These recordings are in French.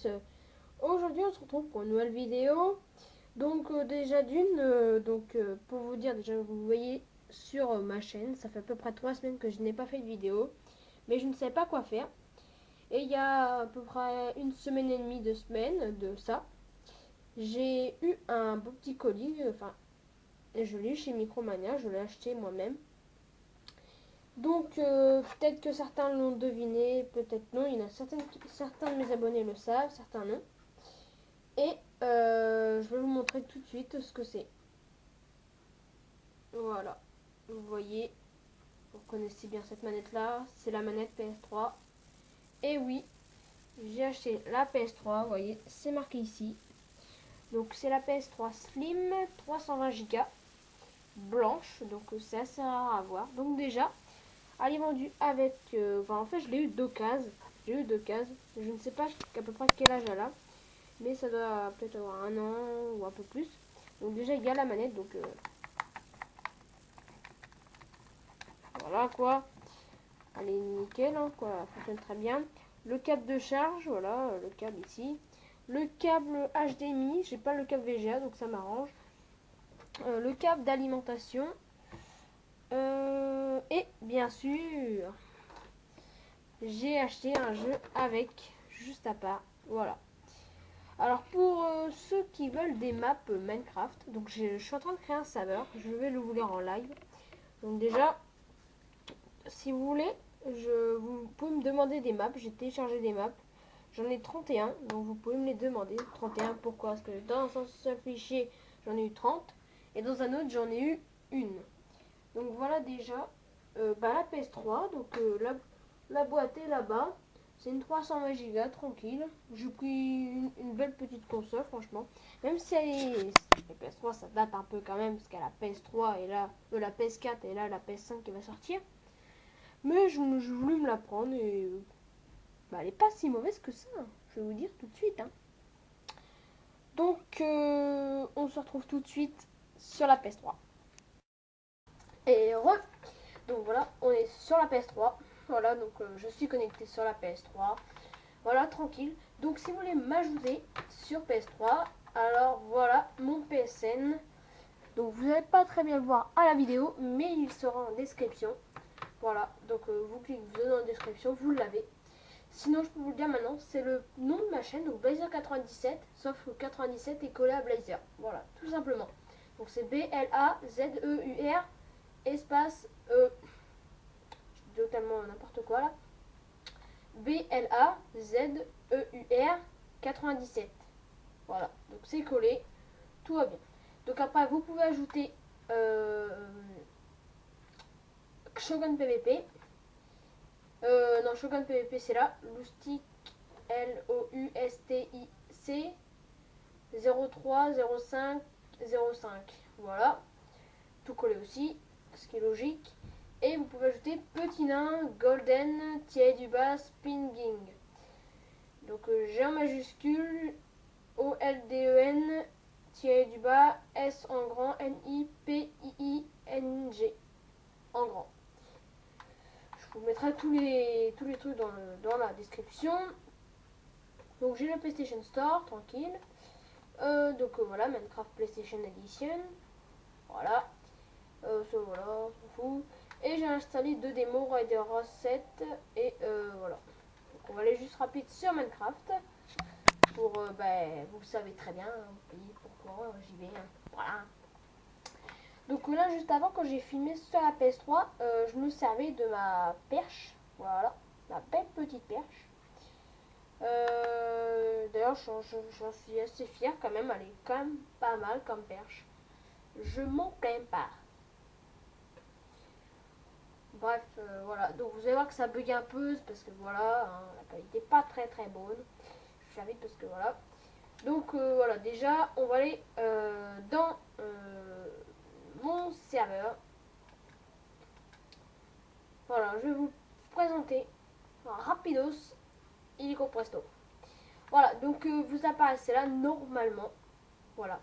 tous. Aujourd'hui on se retrouve pour une nouvelle vidéo. Donc déjà pour vous dire, déjà vous voyez sur ma chaîne, ça fait à peu près 3 semaines que je n'ai pas fait de vidéo. Mais je ne sais pas quoi faire. Et il y a à peu près une semaine et demie, 2 semaines de ça, j'ai eu un beau petit colis. Enfin, je l'ai eu chez Micromania, je l'ai acheté moi-même. Donc peut-être que certains l'ont deviné, peut-être non. Il y en a certains de mes abonnés le savent, certains non. Et je vais vous montrer tout de suite ce que c'est. Voilà, vous voyez, vous connaissez bien cette manette là, c'est la manette PS3. Et oui, j'ai acheté la PS3, vous voyez, c'est marqué ici. Donc c'est la PS3 Slim 320 Go blanche, donc c'est assez rare à voir. Donc déjà, elle est vendue avec, en fait je l'ai eu d'occasion. J'ai eu d'occasion, je ne sais pas à peu près quel âge elle a, mais ça doit peut-être avoir 1 an ou un peu plus. Donc déjà il y a la manette, donc voilà quoi. Elle est nickel, hein, quoi, elle fonctionne très bien. Le câble de charge, voilà, le câble ici. Le câble HDMI, j'ai pas le câble VGA, donc ça m'arrange. Le câble d'alimentation. Et bien sûr, j'ai acheté un jeu avec, juste à part, voilà. Alors pour ceux qui veulent des maps Minecraft, donc je suis en train de créer un serveur, je vais le vous lire en live. Donc déjà, si vous voulez, vous pouvez me demander des maps, j'ai téléchargé des maps. J'en ai 31, donc vous pouvez me les demander. 31, pourquoi? Parce que dans un seul fichier, j'en ai eu 30. Et dans un autre, j'en ai eu une. Donc voilà déjà la PS3. Donc la boîte est là-bas. C'est une 320 Go tranquille. J'ai pris une belle petite console, franchement. Même si la PS3, ça date un peu quand même, parce qu'il y a la PS3 et là, la PS4 et là la PS5 qui va sortir. Mais je voulais me la prendre et elle est pas si mauvaise que ça, hein. Je vais vous dire tout de suite, hein. Donc on se retrouve tout de suite sur la PS3. Et donc voilà, on est sur la PS3. Voilà, donc je suis connecté sur la PS3. Voilà, tranquille. Donc si vous voulez m'ajouter sur PS3, alors voilà mon PSN. Donc vous n'allez pas très bien le voir à la vidéo, mais il sera en description. Voilà, donc vous cliquez dans la description, vous l'avez. Sinon, je peux vous le dire maintenant, c'est le nom de ma chaîne, donc Blazer97, sauf que 97 est collé à Blazer. Voilà, tout simplement. Donc c'est B-L-A-Z-E-U-R, espace, je dis totalement n'importe quoi là, B-L-A-Z-E-U-R 97. Voilà, donc c'est collé, tout va bien. Donc après, vous pouvez ajouter Shogun PVP. Non, Shogun PVP c'est là. Loustic, L-O-U-S-T-I-C 03 05 05. Voilà. Tout collé aussi, ce qui est logique. Et vous pouvez ajouter petit nain golden du bas spinging. Donc G en majuscule, O-L-D-E-N du bas S en grand N-I-P-I-I-N-G en grand. Je vous mettrai tous les trucs dans la description. Donc j'ai le PlayStation Store, tranquille. Voilà, Minecraft PlayStation Edition. Voilà. Voilà, on s'en fout. Et j'ai installé 2 démos, Rider Rose 7. Et voilà. Donc on va aller juste rapide sur Minecraft. Pour, vous le savez très bien, vous voyez pourquoi j'y vais. Hein. Voilà. Donc là, juste avant, quand j'ai filmé sur la PS3, je me servais de ma perche. Voilà, ma belle petite perche. D'ailleurs, j'en suis assez fière quand même. Elle est quand même pas mal comme perche. Je m'en plains pas. Bref, voilà. Donc vous allez voir que ça bug un peu. C'est parce que voilà, hein, la qualité n'est pas très très bonne. Je fais vite parce que voilà. Donc voilà, déjà, on va aller dans mon serveur. Voilà, je vais vous présenter rapidos illico presto. Voilà, donc vous apparaissez là normalement. Voilà.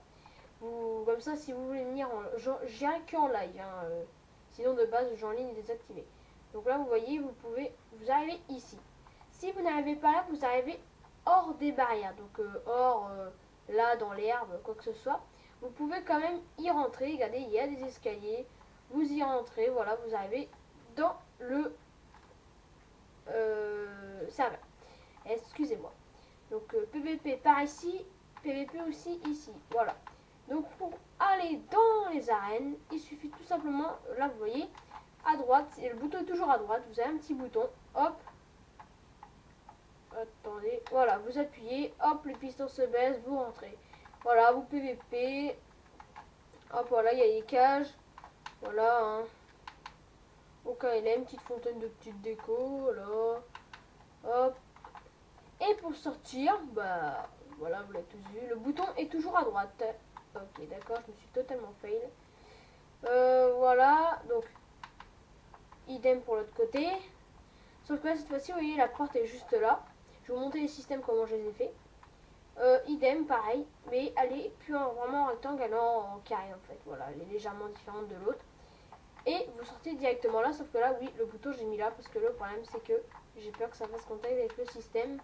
Comme ça, si vous voulez venir en... J'irai que en live. Hein, sinon, de base, j'en ligne désactivé. Donc là, vous voyez, vous arrivez ici. Si vous n'arrivez pas là, vous arrivez hors des barrières, donc hors là dans l'herbe, quoi que ce soit, vous pouvez quand même y rentrer. Regardez, il y a des escaliers, vous y rentrez, voilà, vous arrivez dans le serveur. Excusez-moi. Donc PVP par ici, PVP aussi ici, voilà. Donc pour aller dans les arènes, il suffit tout simplement, là vous voyez, à droite, et le bouton est toujours à droite, vous avez un petit bouton, hop, attendez, voilà, vous appuyez, hop, les pistons se baissent, vous rentrez. Voilà, vous PVP, hop, voilà, il y a les cages, voilà, hein. Au KLM, petite fontaine de petite déco, là, hop. Et pour sortir, bah, voilà, vous l'avez tous vu, le bouton est toujours à droite. Ok, d'accord, je me suis totalement fail. Voilà, donc, idem pour l'autre côté. Sauf que là, cette fois-ci, vous voyez, la porte est juste là. Je vais vous montrer les systèmes, comment je les ai fait. Idem, pareil, mais elle est plus vraiment en rectangle, elle est en carré en fait. Voilà, elle est légèrement différente de l'autre. Et vous sortez directement là, sauf que là, oui, le bouton j'ai mis là parce que le problème c'est que j'ai peur que ça fasse contact avec le système.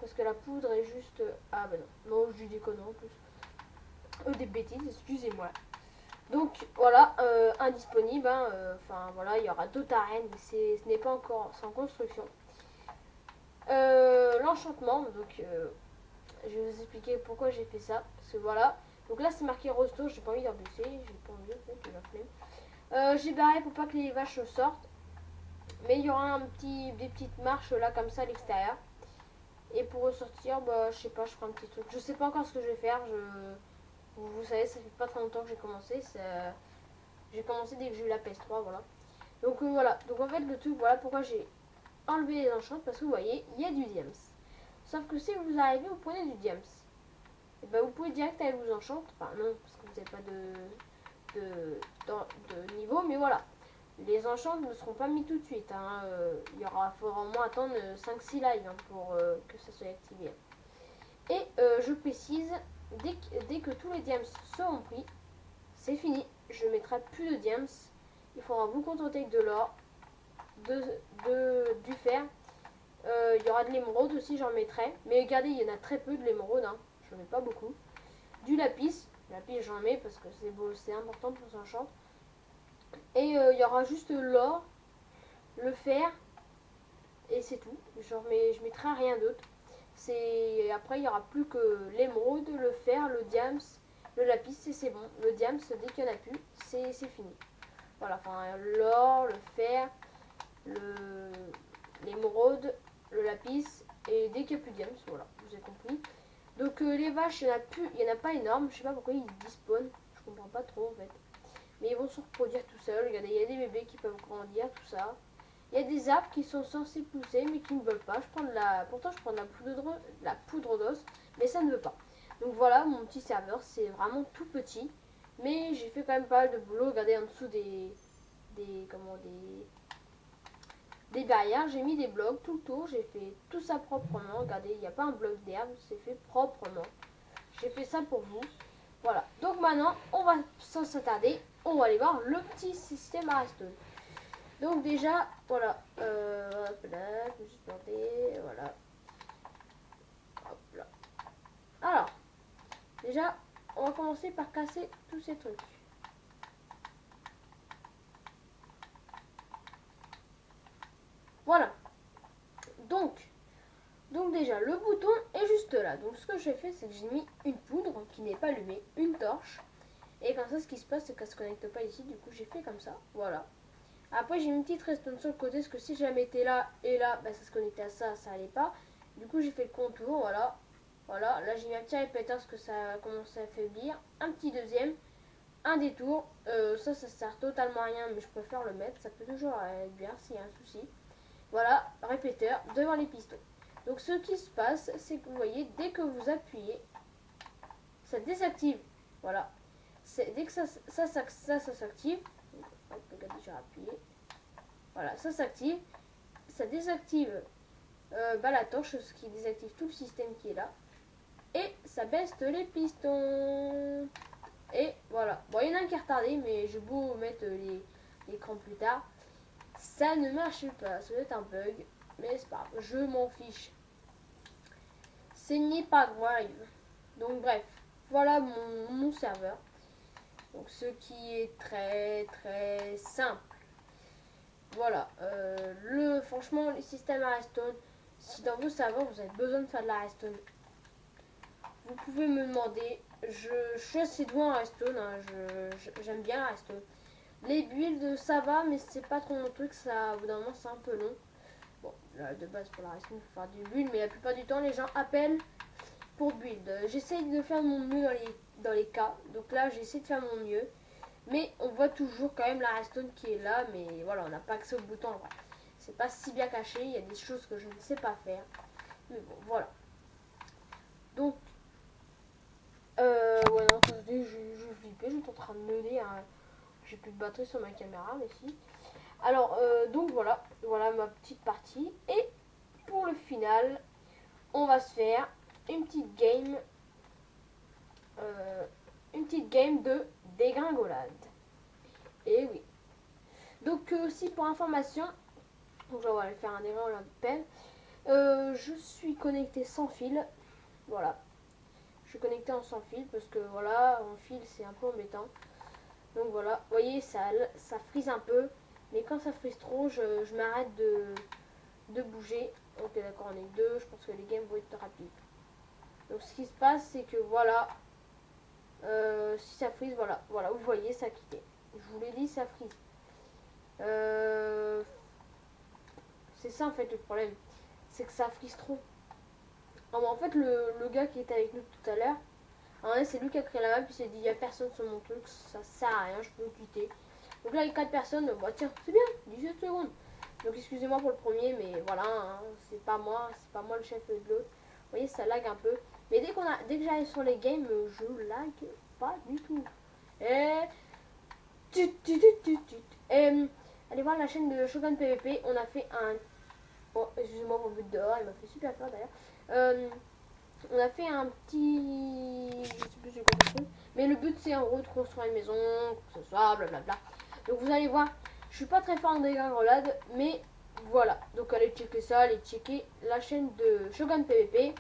Parce que la poudre est juste... Ah ben non, non, je dis des conneries en plus. Des bêtises, excusez-moi. Donc voilà, indisponible. Enfin voilà, il y aura d'autres arènes, mais ce n'est pas encore, c'est en construction. L'enchantement, donc je vais vous expliquer pourquoi j'ai fait ça. Parce que voilà, donc là c'est marqué Rosto, j'ai pas envie d'en baisser, j'ai pas envie en fait, j'ai la flemme. J'ai barré pour pas que les vaches sortent. Mais il y aura des petites marches là comme ça à l'extérieur. Et pour ressortir, bah je sais pas, je ferai un petit truc. Je sais pas encore ce que je vais faire. Vous savez, ça fait pas très longtemps que j'ai commencé. J'ai commencé dès que j'ai eu la PS3, voilà. Donc voilà. Donc en fait le truc, voilà pourquoi j'ai enlevé les enchants. Parce que vous voyez, il y a du diams. Sauf que si vous arrivez, vous prenez du diams. Et ben vous pouvez direct aller vous enchanter. Enfin non, parce que vous n'avez pas de niveau, mais voilà. Les enchants ne seront pas mis tout de suite. Hein. Faudra au moins attendre 5-6 lives hein, pour que ça soit activé. Et je précise, dès que tous les diams seront pris, c'est fini. Je ne mettrai plus de diams. Il faudra vous contenter avec de l'or, du fer. Il y aura de l'émeraude aussi, j'en mettrai. Mais regardez, il y en a très peu de l'émeraude. Hein. Je n'en mets pas beaucoup. Du lapis. Lapis, j'en mets parce que c'est important pour s'enchanter. Et il y aura juste l'or, le fer, et c'est tout. Je mettrai rien d'autre. Après, il n'y aura plus que l'émeraude, le fer, le diams, le lapis, et c'est bon. Le diams, dès qu'il n'y en a plus, c'est fini. Voilà, enfin, l'or, le fer, l'émeraude, le lapis, et dès qu'il n'y a plus de diams, voilà, vous avez compris. Donc les vaches, il n'y en a pas énorme. Je sais pas pourquoi ils despawnent. Je comprends pas trop en fait. Mais ils vont se reproduire tout seuls. Regardez, il y a des bébés qui peuvent grandir, tout ça. Il y a des arbres qui sont censés pousser mais qui ne veulent pas. Pourtant je prends de la poudre d'os, mais ça ne veut pas. Donc voilà, mon petit serveur, c'est vraiment tout petit. Mais j'ai fait quand même pas mal de boulot. Regardez en dessous des barrières. J'ai mis des blocs tout le tour. J'ai fait tout ça proprement. Regardez, il n'y a pas un bloc d'herbe, c'est fait proprement. J'ai fait ça pour vous. Voilà. Donc maintenant, on va sans s'attarder, on va aller voir le petit système à redstone. Donc déjà, voilà. Hop là, je me suis planté. Voilà. Hop là. Alors, déjà, on va commencer par casser tous ces trucs. Voilà. Donc déjà, le bouton est juste là. Donc ce que j'ai fait, c'est que j'ai mis une poudre qui n'est pas allumée, une torche. Et comme ça, ce qui se passe, c'est qu'elle se connecte pas ici. Du coup, j'ai fait comme ça. Voilà. Après, j'ai mis une petite redstone sur le côté, parce que si je la mettais là et là, bah, ça se connectait à ça, ça allait pas. Du coup, j'ai fait le contour, voilà. Voilà, là j'ai mis un petit répéteur parce que ça a commencé à affaiblir. Un petit deuxième, un détour. Ça sert totalement à rien, mais je préfère le mettre. Ça peut toujours être bien s'il y a un souci. Voilà, répéteur devant les pistons. Donc ce qui se passe, c'est que vous voyez, dès que vous appuyez, ça désactive. Voilà. Dès que ça s'active, regardez, j'ai appuyé. Voilà, ça s'active. Ça désactive la torche, ce qui désactive tout le système qui est là. Et ça baisse les pistons. Et voilà. Bon, il y en a un qui est retardé, mais j'ai beau mettre l'écran plus tard. Ça ne marche pas. Ça doit être un bug. Mais c'est pas grave. Je m'en fiche. ce n'est pas grave. Donc bref, voilà mon serveur. Donc ce qui est très très simple. Voilà, franchement, le système Redstone, si dans vos serveurs vous avez besoin de faire de la Redstone, vous pouvez me demander. Je suis assez doué en Redstone, hein, j'aime bien Redstone. Les builds, ça va, mais c'est pas trop mon truc, ça, au bout d'un moment, c'est un peu long. Bon, là, de base, pour la Redstone, il faut faire du build, mais la plupart du temps, les gens appellent pour build. J'essaye de faire mon mieux dans les cas, donc là, j'essaie de faire mon mieux. Mais on voit toujours quand même la Redstone qui est là, mais voilà, on n'a pas accès au bouton. Ouais. C'est pas si bien caché, il y a des choses que je ne sais pas faire. Mais bon, voilà. Donc, ouais, non, attendez, je flippais, j'étais en train de mener. Hein. J'ai plus de batterie sur ma caméra, mais si. Alors, donc voilà, voilà ma petite partie. Et pour le final, on va se faire une petite game, de dégringolade. Et oui. Donc aussi pour information, donc je vais aller faire un erreur de peine. Je suis connecté sans fil. Voilà. Je suis connecté en sans fil parce que voilà, en fil c'est un peu embêtant. Donc voilà, vous voyez, ça frise un peu. Mais quand ça frise trop, je m'arrête de bouger. Ok, d'accord, on est deux. Je pense que les games vont être rapides. Donc ce qui se passe, c'est que voilà. Si ça frise, voilà. Voilà, vous voyez, ça a quitté. Je vous l'ai dit, ça frise. C'est ça en fait le problème. C'est que ça frise trop. En fait, le gars qui était avec nous tout à l'heure, c'est lui qui a créé la map, puis il s'est dit, il n'y a personne sur mon truc, ça sert à rien, je peux quitter. Donc là, avec 4 personnes, bah tiens, c'est bien, 17 secondes. Donc excusez-moi pour le premier, mais voilà, hein, c'est pas moi le chef de l'autre. Vous voyez, ça lag un peu. Mais dès que j'arrive sur les games, je lag pas du tout. Et... allez voir la chaîne de Shogun PVP, on a fait un... Bon, excusez-moi pour le but dehors, il m'a fait super peur d'ailleurs. On a fait un petit... Je sais plus c'est quoi le truc. Mais le but c'est en gros de construire une maison, que ce soit, blablabla. Donc vous allez voir, je suis pas très fort en dégringolade, mais voilà. Donc allez checker ça, allez checker la chaîne de Shogun PVP.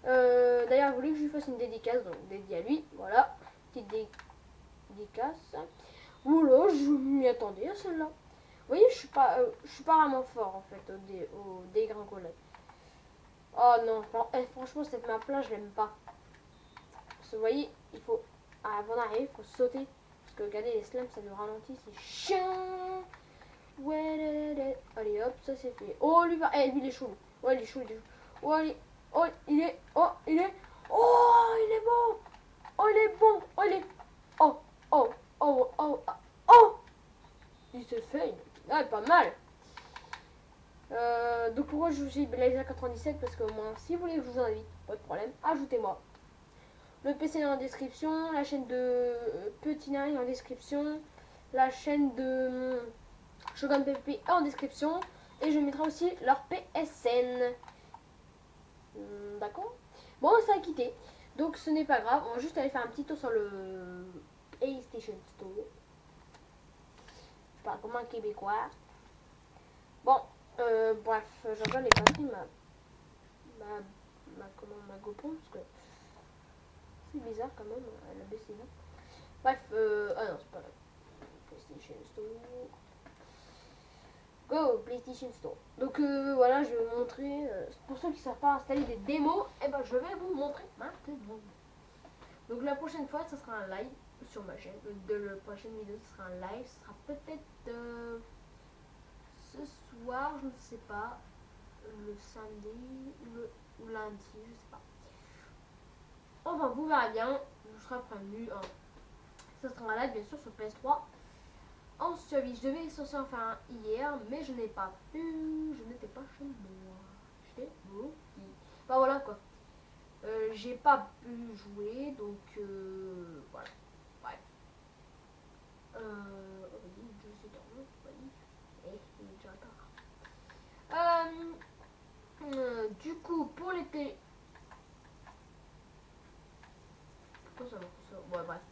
D'ailleurs, vous voulez que je lui fasse une dédicace, donc dédiée à lui. Voilà, petite dédicace. Oula, je m'y attendais à celle-là. Vous voyez, je suis pas vraiment fort en fait au dégringolade. Oh non, franchement, cette map-là, je l'aime pas. Parce que vous voyez, il faut, avant d'arriver, il faut sauter. Parce que regardez, les slams, ça nous ralentit, c'est chiant. Ouais, allez hop, ça c'est fait. Oh, lui, lui, il est chaud. Ouais, il est chaud, il est chaud. Oh, il est, oh, il est, oh, il est bon. Oh, il est bon. Oh, il est, oh, oh, oh, oh, oh, oh. Il se fait, ah, pas mal. Donc pourquoi je vous dis Blazer 97, parce que moi, si vous voulez que je vous invite, pas de problème, ajoutez-moi. Le PC est en description, la chaîne de Petit Nine en description, la chaîne de Shogun PvP est en description, et je mettrai aussi leur PSN. D'accord. Bon, ça a quitté, donc ce n'est pas grave, on va juste aller faire un petit tour sur le PlayStation Store. Je parle comme un Québécois. Bon, bref, je regarde les batteries ma GoPro, parce que c'est bizarre quand même, elle a baissé là. Bref, ah non, c'est pas là. PlayStation Store. Go, PlayStation Store. Donc voilà, je vais vous montrer. Pour ceux qui ne savent pas installer des démos, et ben je vais vous montrer maintenant. Donc la prochaine fois, ça sera un live sur ma chaîne. La prochaine vidéo, ce sera un live. Ce sera peut-être ce soir, je ne sais pas. Le samedi ou lundi, je sais pas. Enfin, vous verrez bien, je serai prévenu. Hein. Ça sera un live bien sûr sur PS3 en survie. Je devais censé en faire un hier, mais je n'ai pas pu. Je n'étais pas chez moi. J'étais bloqué. Bah voilà quoi. J'ai pas pu jouer, donc voilà. Ouais. Oh, vas-y, je sais dormir, vas-y. Eh, il est déjà tard. Du coup, pour les télé... Pourquoi ça va ça? Ouais, bref.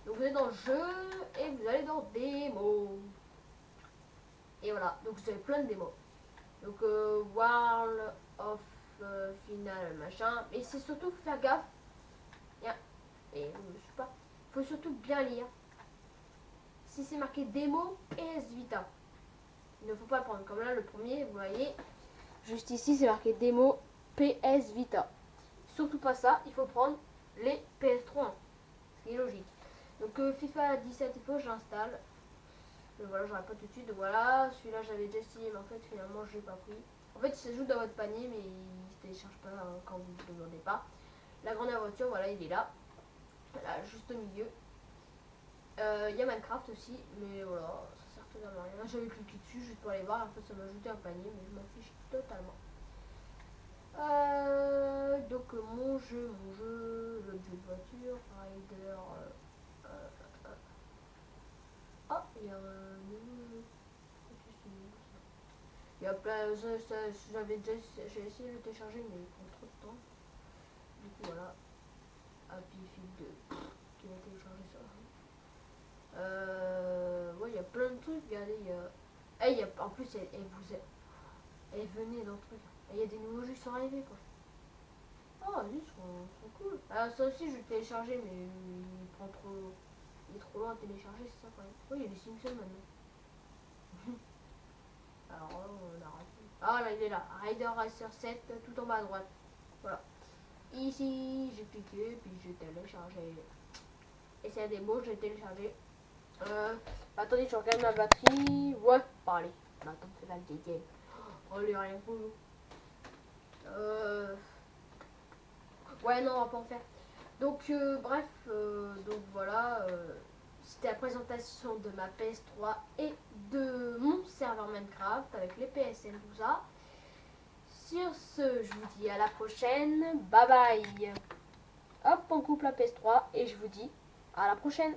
Donc vous êtes dans le jeu et vous allez dans démo. Et voilà, donc vous avez plein de démos. Donc World of final, machin. Mais c'est surtout faire gaffe. Et je sais pas. Faut surtout bien lire. Si c'est marqué démo PS Vita, il ne faut pas le prendre. Comme là, le premier, vous voyez, juste ici, c'est marqué démo PS Vita. Surtout pas ça, il faut prendre les PS3. Ce qui est logique. Donc FIFA 17 il faut que j'installe. Mais voilà, j'aurai pas tout de suite. Donc voilà, celui-là j'avais déjà essayé, mais en fait finalement je l'ai pas pris. En fait il s'ajoute dans votre panier, mais il se télécharge pas quand vous ne le demandez pas. La grande aventure, voilà, il est là. Là, juste au milieu. Il y a Minecraft aussi, mais voilà, ça sert totalement à rien. J'avais cliqué dessus juste pour aller voir, en fait ça m'a ajouté un panier, mais je m'en fiche totalement. Donc mon jeu, le jeu de voiture, Rider. Ah, il y a un nouveau jeu. Il y a plein, j'ai essayé de le télécharger, mais il prend trop de temps. Du coup voilà, Happy Feet 2 qui va télécharger ça. Ouais, il y a plein de trucs, regardez, il y a... Eh, il y a... En plus, venez dans le truc. Il y a des nouveaux jeux qui sont arrivés, quoi. Oh, ils sont cool. Ah, ça aussi, je vais télécharger, mais il prend trop... Il est trop loin à télécharger, c'est ça, quand même. Oh, il y a les Simpsons, maintenant. Alors là, on a raté. Ah, là, il est là. Rider Racer 7, tout en bas à droite. Voilà. Ici, j'ai cliqué, puis j'ai téléchargé. Et c'est un démo, j'ai téléchargé. Attendez, je regarde ma batterie. Ouais, parlez. Attends, c'est la vieille. Oh, il est rien pour nous. Ouais, non, on va pas en faire. Donc, bref, donc voilà. C'était la présentation de ma PS3 et de mon serveur Minecraft avec les PSN, tout ça. Sur ce, je vous dis à la prochaine. Bye bye. Hop, on coupe la PS3 et je vous dis à la prochaine.